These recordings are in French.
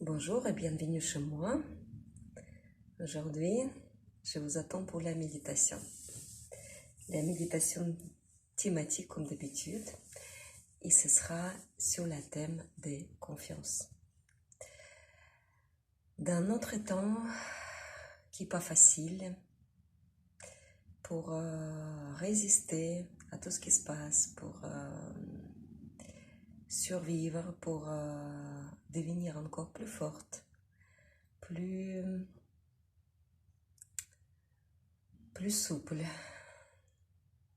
Bonjour et bienvenue chez moi. Aujourd'hui, je vous attends pour la méditation. La méditation thématique comme d'habitude et ce sera sur le thème de confiance. Dans notre temps qui n'est pas facile pour résister à tout ce qui se passe, pour survivre, pour devenir encore plus forte, plus souple,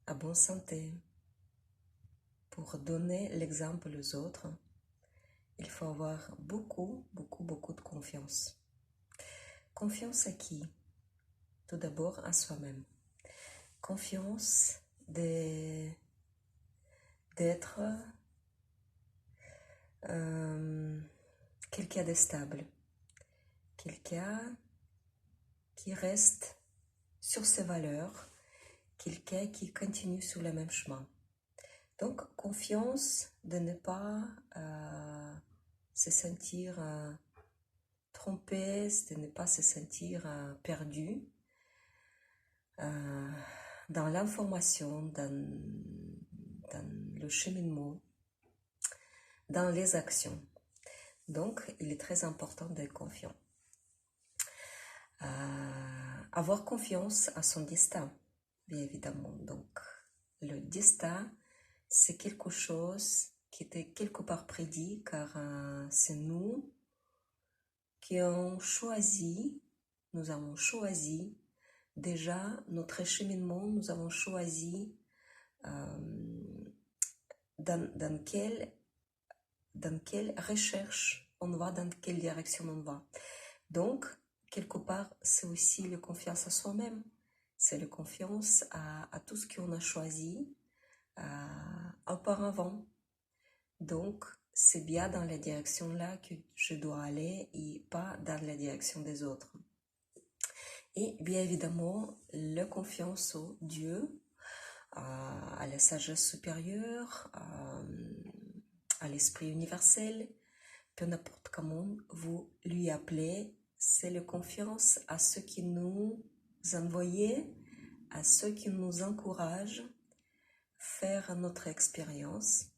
à bonne santé. Pour donner l'exemple aux autres, il faut avoir beaucoup de confiance. Confiance à qui? Tout d'abord à soi-même. Confiance d'être quelqu'un de stable, quelqu'un qui reste sur ses valeurs, quelqu'un qui continue sur le même chemin. Donc, confiance de ne pas se sentir trompé, de ne pas se sentir perdu dans l'information, dans le cheminement, dans les actions. Donc, il est très important d'être confiant. Avoir confiance à son destin, bien évidemment. Donc, le destin, c'est quelque chose qui était quelque part prédit, car c'est nous qui avons choisi, nous avons choisi déjà notre cheminement, nous avons choisi dans quelle recherche on va, dans quelle direction on va. Donc, quelque part, c'est aussi la confiance à soi-même, c'est la confiance à tout ce qu'on a choisi auparavant. Donc, c'est bien dans la direction là que je dois aller et pas dans la direction des autres. Et bien évidemment, la confiance au Dieu, à la sagesse supérieure, à l'esprit universel, peu importe comment vous lui appelez, c'est la confiance à ceux qui nous envoient, à ceux qui nous encouragent à faire notre expérience,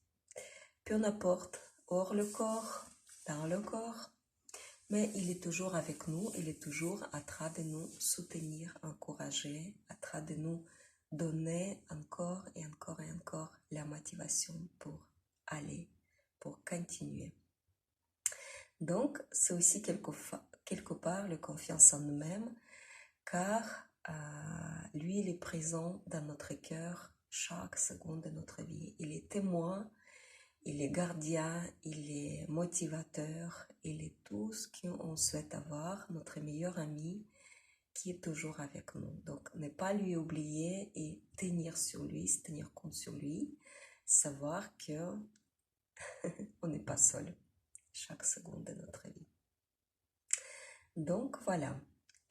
peu importe, hors le corps, dans le corps, mais il est toujours avec nous, il est toujours en train de nous soutenir, encourager, en train de nous donner encore et encore et encore la motivation pour aller, pour continuer. Donc, c'est aussi quelque part la confiance en nous-mêmes, car lui, il est présent dans notre cœur chaque seconde de notre vie. Il est témoin, il est gardien, il est motivateur, il est tout ce qu'on souhaite avoir, notre meilleur ami qui est toujours avec nous. Donc, ne pas lui oublier et tenir sur lui, se tenir compte sur lui, savoir que on n'est pas seul chaque seconde de notre vie. Donc, voilà.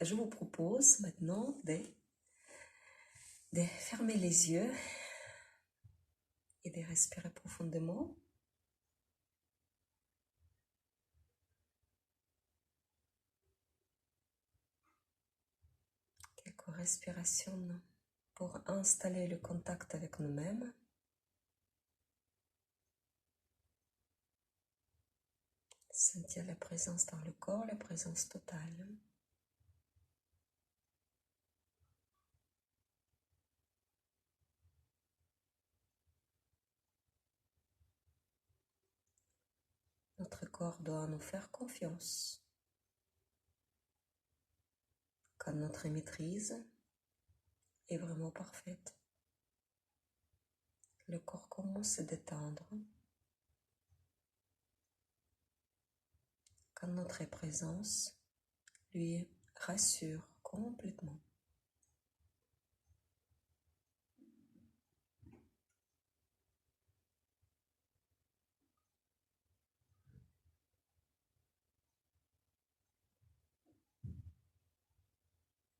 Je vous propose maintenant de fermer les yeux et de respirer profondément. Quelques respirations pour installer le contact avec nous-mêmes. Sentir la présence dans le corps, la présence totale. Notre corps doit nous faire confiance. Quand notre maîtrise est vraiment parfaite, le corps commence à se détendre. Quand notre présence lui rassure complètement.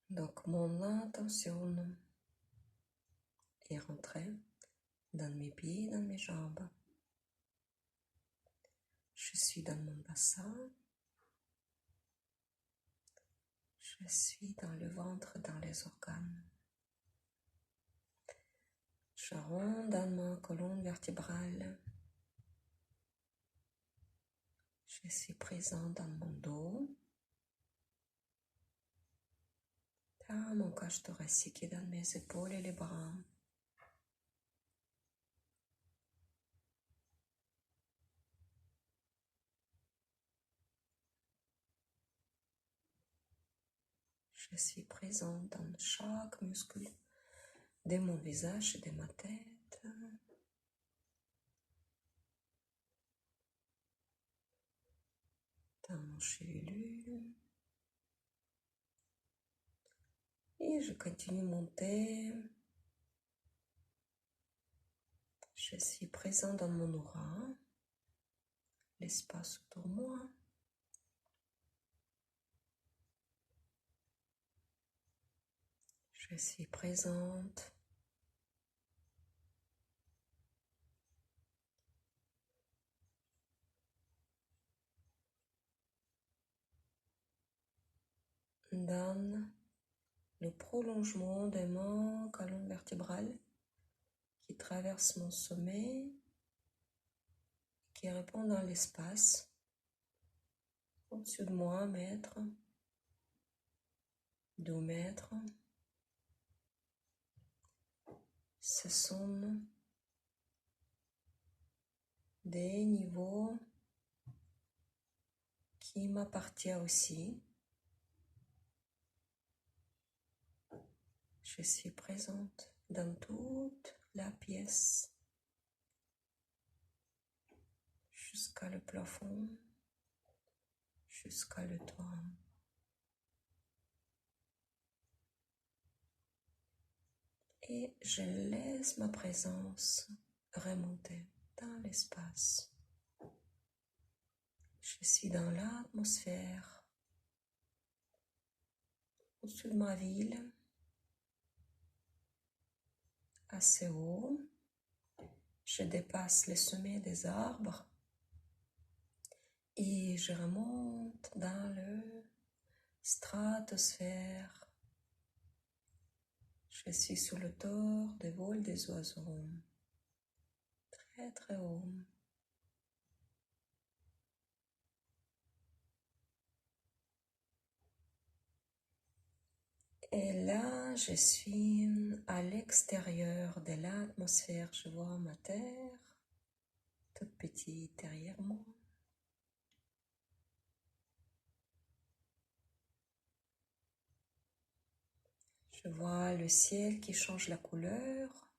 Donc mon intention est rentrée dans mes pieds, dans mes jambes. Je suis dans mon bassin. Je suis dans le ventre, dans les organes. Je rentre dans ma colonne vertébrale. Je suis présent dans mon dos, dans mon cage thoracique et dans mes épaules et les bras. Je suis présent dans chaque muscle de mon visage et de ma tête. Dans mon chevelu. Et je continue de monter. Je suis présent dans mon aura, l'espace autour de moi. Je suis présente dans le prolongement de ma colonne vertébrale qui traverse mon sommet, qui répond dans l'espace au-dessus de moi, 1 mètre, 2 mètres. Ce sont des niveaux qui m'appartiennent aussi. Je suis présente dans toute la pièce jusqu'à le plafond, jusqu'à le toit. Et je laisse ma présence remonter dans l'espace. Je suis dans l'atmosphère, au-dessus de ma ville, assez haut. Je dépasse les sommets des arbres et je remonte dans le stratosphère. Je suis sous le tour de vol des oiseaux, très très haut. Et là, je suis à l'extérieur de l'atmosphère. Je vois ma terre, toute petite derrière moi. Je vois le ciel qui change la couleur.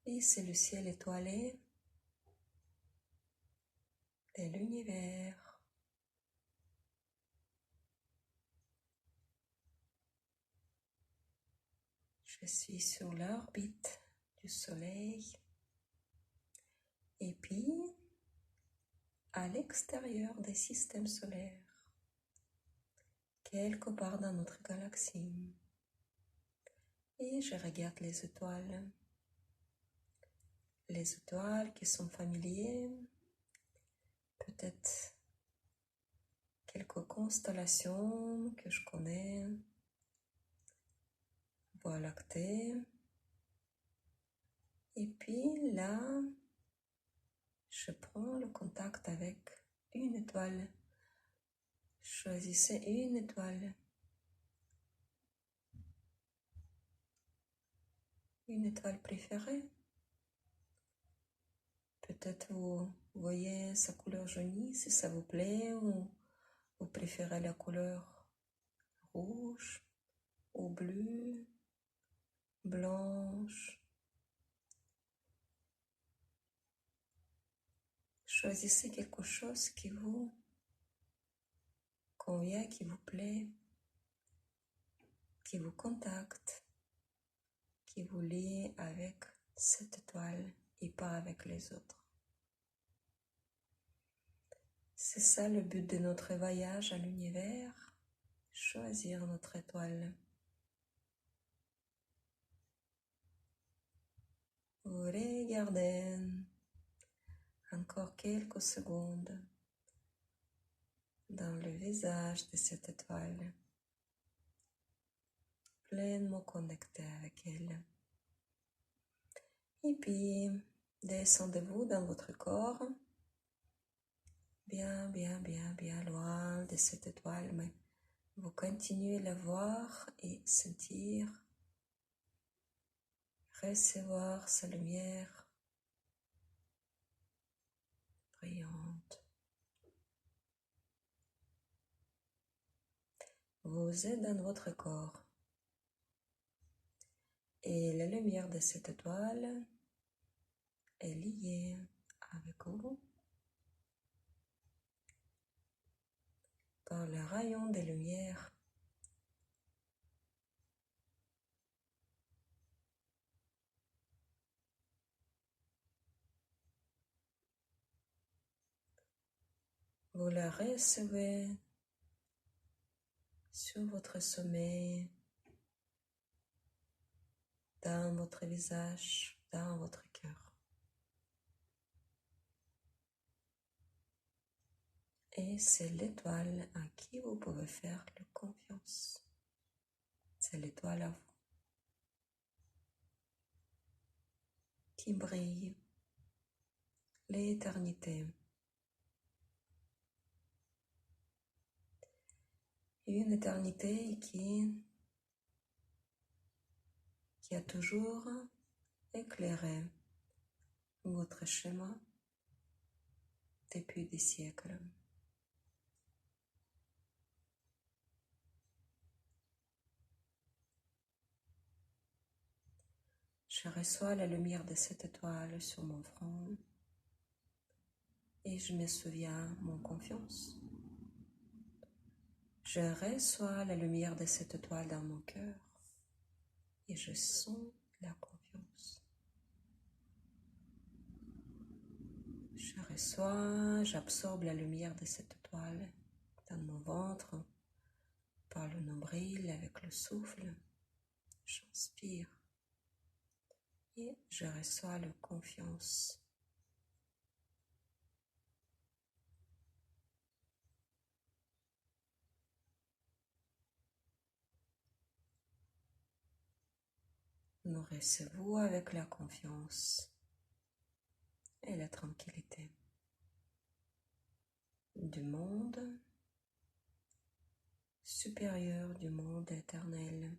Et c'est le ciel étoilé de l'univers. Je suis sur l'orbite du soleil. Et puis, à l'extérieur des systèmes solaires, quelque part dans notre galaxie. Et je regarde les étoiles. Les étoiles qui sont familières, peut-être quelques constellations que je connais, Voie lactée. Et puis là, je prends le contact avec une étoile. Choisissez une étoile. Une étoile préférée. Peut-être vous voyez sa couleur jaunie si ça vous plaît, ou vous préférez la couleur rouge ou bleue, blanche. Choisissez quelque chose qui vous convient, qui vous plaît, qui vous contacte, qui vous lie avec cette étoile et pas avec les autres. C'est ça le but de notre voyage à l'univers, choisir notre étoile. Vous regardez encore quelques secondes dans le visage de cette étoile, pleinement connecté avec elle. Et puis, descendez-vous dans votre corps, bien, bien, bien, bien loin de cette étoile, mais vous continuez à la voir et sentir, recevoir sa lumière brillante. Vous êtes dans votre corps et la lumière de cette étoile est liée avec vous par le rayon de lumière. Vous la recevez sur votre sommet, dans votre visage, dans votre cœur. Et c'est l'étoile à qui vous pouvez faire confiance. C'est l'étoile à vous qui brille l'éternité. Une éternité qui a toujours éclairé votre chemin depuis des siècles. Je reçois la lumière de cette étoile sur mon front et je me souviens mon confiance. Je reçois la lumière de cette étoile dans mon cœur et je sens la confiance. Je reçois, j'absorbe la lumière de cette étoile dans mon ventre, par le nombril avec le souffle. J'inspire et je reçois la confiance. Nourrissez-vous avec la confiance et la tranquillité du monde supérieur, du monde éternel.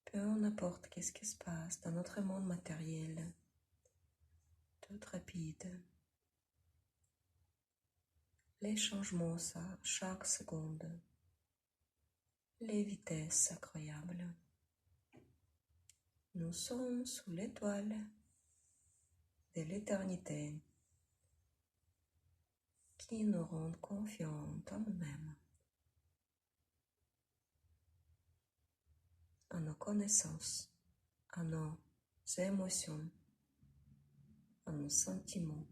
Peu importe qu'est-ce qui se passe dans notre monde matériel, tout rapide. Les changements, ça, chaque seconde. Les vitesses incroyables. Nous sommes sous l'étoile de l'éternité qui nous rend confiants en nous-mêmes, en nos connaissances, en nos émotions, en nos sentiments,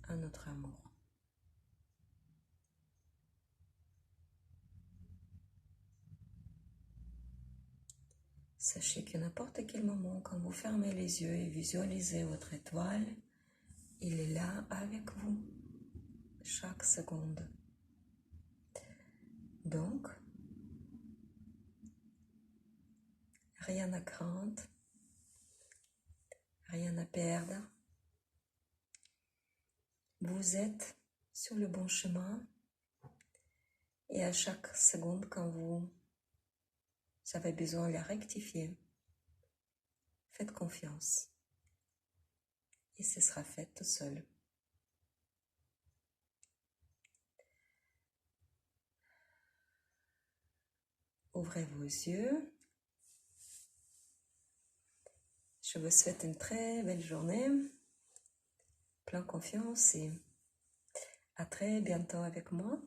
en notre amour. Sachez qu'à n'importe quel moment, quand vous fermez les yeux et visualisez votre étoile, il est là avec vous, chaque seconde. Donc, rien à craindre, rien à perdre. Vous êtes sur le bon chemin et à chaque seconde, quand vous avez besoin de la rectifier, faites confiance et ce sera fait tout seul. Ouvrez vos yeux. Je vous souhaite une très belle journée, plein confiance et à très bientôt avec moi.